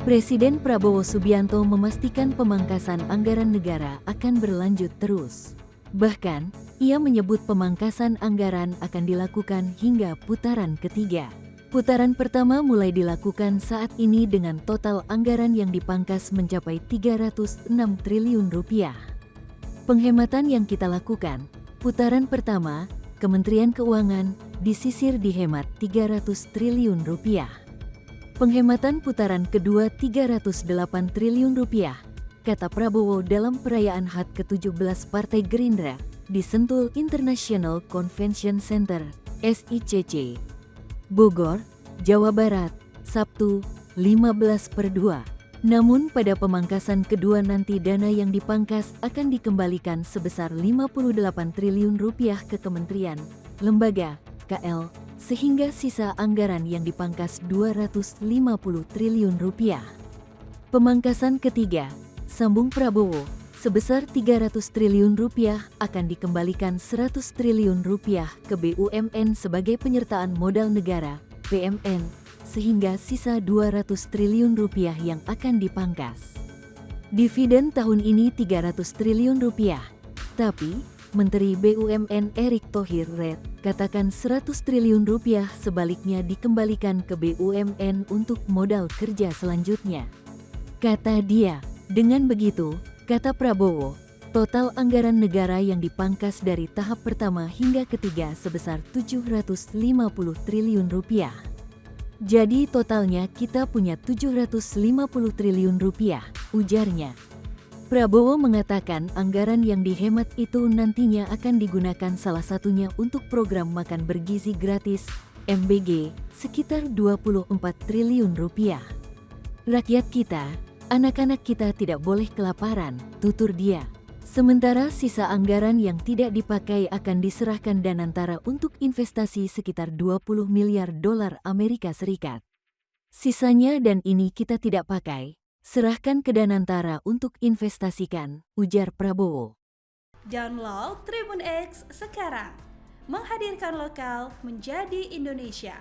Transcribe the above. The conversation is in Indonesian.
Presiden Prabowo Subianto memastikan pemangkasan anggaran negara akan berlanjut terus. Bahkan, ia menyebut pemangkasan anggaran akan dilakukan hingga putaran ketiga. Putaran pertama mulai dilakukan saat ini dengan total anggaran yang dipangkas mencapai 306 triliun rupiah. Penghematan yang kita lakukan, putaran pertama, Kementerian Keuangan, disisir dihemat 300 triliun rupiah. Penghematan putaran kedua 308 triliun rupiah, kata Prabowo dalam perayaan HUT ke-17 Partai Gerindra di Sentul International Convention Center, SICC, Bogor, Jawa Barat, Sabtu, 15/2. Namun pada pemangkasan kedua nanti dana yang dipangkas akan dikembalikan sebesar 58 triliun rupiah ke kementerian, lembaga, KL, sehingga sisa anggaran yang dipangkas 250 triliun rupiah. Pemangkasan ketiga, sambung Prabowo, sebesar 300 triliun rupiah akan dikembalikan 100 triliun rupiah ke BUMN sebagai penyertaan modal negara, PMN, sehingga sisa 200 triliun rupiah yang akan dipangkas. Dividen tahun ini 300 triliun rupiah, tapi Menteri BUMN Erick Thohir katakan 100 triliun rupiah sebaliknya dikembalikan ke BUMN untuk modal kerja selanjutnya. Kata dia, dengan begitu, kata Prabowo, total anggaran negara yang dipangkas dari tahap pertama hingga ketiga sebesar 750 triliun rupiah. Jadi totalnya kita punya 750 triliun rupiah, ujarnya. Prabowo mengatakan anggaran yang dihemat itu nantinya akan digunakan salah satunya untuk program makan bergizi gratis, MBG, sekitar 24 triliun rupiah. Rakyat kita, anak-anak kita tidak boleh kelaparan, tutur dia. Sementara sisa anggaran yang tidak dipakai akan diserahkan Danantara untuk investasi sekitar 20 miliar dolar Amerika Serikat. Sisanya dan ini kita tidak pakai, serahkan ke Danantara untuk investasikan, ujar Prabowo. Download Tribun X sekarang, menghadirkan lokal menjadi Indonesia.